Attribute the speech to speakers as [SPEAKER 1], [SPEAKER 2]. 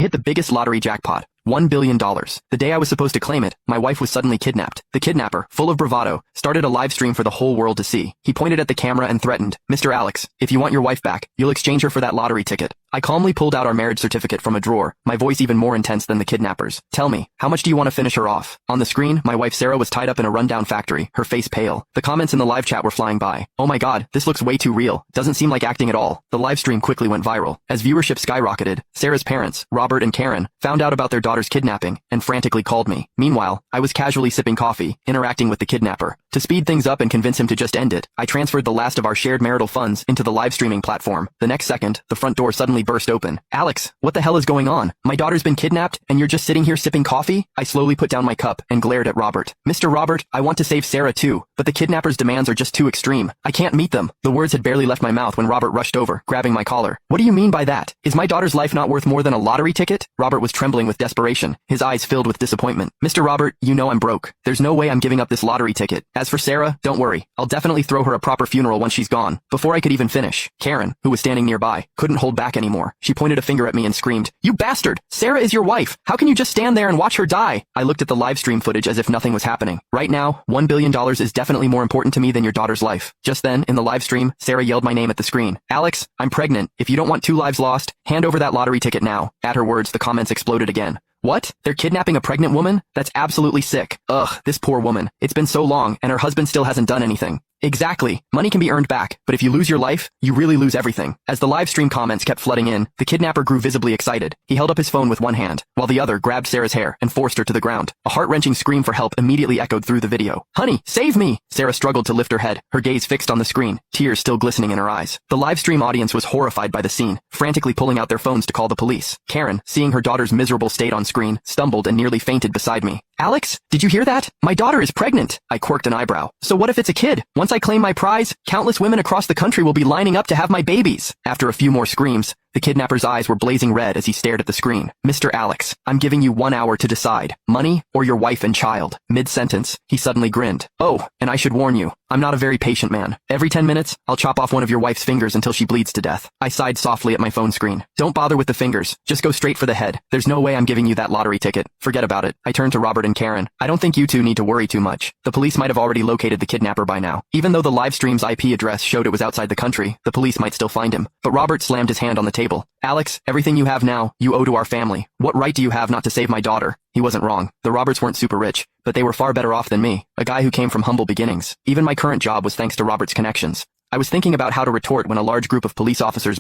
[SPEAKER 1] hit the biggest lottery jackpot. $1 billion. The day I was supposed to claim it, my wife was suddenly kidnapped. The kidnapper, full of bravado, started a live stream for the whole world to see. He pointed at the camera and threatened, "Mr. Alex, if you want your wife back, you'll exchange her for that lottery ticket." I calmly pulled out our marriage certificate from a drawer, my voice even more intense than the kidnappers. "Tell me, how much do you want to finish her off?" On the screen, my wife Sarah was tied up in a rundown factory, her face pale. The comments in the live chat were flying by. "Oh my god, this looks way too real. Doesn't seem like acting at all." The live stream quickly went viral. As viewership skyrocketed, Sarah's parents, Robert and Karen, found out about their daughter's kidnapping and frantically called me. Meanwhile, I was casually sipping coffee, interacting with the kidnapper. To speed things up and convince him to just end it, I transferred the last of our shared marital funds into the live streaming platform. The next second, the front door suddenly burst open. "Alex, what the hell is going on? My daughter's been kidnapped, and you're just sitting here sipping coffee?" I slowly put down my cup and glared at Robert. "Mr. Robert, I want to save Sarah too, but the kidnapper's demands are just too extreme. I can't meet them." The words had barely left my mouth when Robert rushed over, grabbing my collar. "What do you mean by that? Is my daughter's life not worth more than a lottery ticket?" Robert was trembling with desperation, his eyes filled with disappointment. "Mr. Robert, you know I'm broke. There's no way I'm giving up this lottery ticket. As for Sarah, don't worry. I'll definitely throw her a proper funeral once she's gone." Before I could even finish, Karen, who was standing nearby, couldn't hold back anymore. She pointed a finger at me and screamed, "You bastard! Sarah is your wife! How can you just stand there and watch her die?" I looked at the live stream footage as if nothing was happening. Right now, $1 billion is definitely more important to me than your daughter's life. Just then, in the live stream, Sarah yelled my name at the screen. "Alex, I'm pregnant. If you don't want 2 lives lost, hand over that lottery ticket now." At her words, the comments exploded again. "What? They're kidnapping a pregnant woman? That's absolutely sick. Ugh, this poor woman. It's been so long, and her husband still hasn't done anything." Exactly. Money can be earned back, but if you lose your life, you really lose everything. As the live stream comments kept flooding in, the kidnapper grew visibly excited. He held up his phone with one hand, while the other grabbed Sarah's hair and forced her to the ground. A heart-wrenching scream for help immediately echoed through the video. "Honey, save me!" Sarah struggled to lift her head, her gaze fixed on the screen, tears still glistening in her eyes. The live stream audience was horrified by the scene, frantically pulling out their phones to call the police. Karen, seeing her daughter's miserable state on screen, stumbled and nearly fainted beside me. "Alex, did you hear that? My daughter is pregnant." I quirked an eyebrow. "So what if it's a kid? Once I claim my prize, countless women across the country will be lining up to have my babies." After a few more screams, the kidnapper's eyes were blazing red as he stared at the screen. "Mr. Alex, I'm giving you 1 hour to decide. Money or your wife and child." Mid-sentence, he suddenly grinned. "Oh, and I should warn you, I'm not a very patient man. Every 10 minutes, I'll chop off one of your wife's fingers until she bleeds to death." I sighed softly at my phone screen. "Don't bother with the fingers. Just go straight for the head. There's no way I'm giving you that lottery ticket. Forget about it." I turned to Robert and Karen. "I don't think you two need to worry too much. The police might have already located the kidnapper by now. Even though the live stream's IP address showed it was outside the country, the police might still find him." But Robert slammed his hand on the table. "Alex, everything you have now, you owe to our family. What right do you have not to save my daughter?" He wasn't wrong. The Roberts weren't super rich, but they were far better off than me, a guy who came from humble beginnings. Even my current job was thanks to Robert's connections. I was thinking about how to retort when a large group of police officers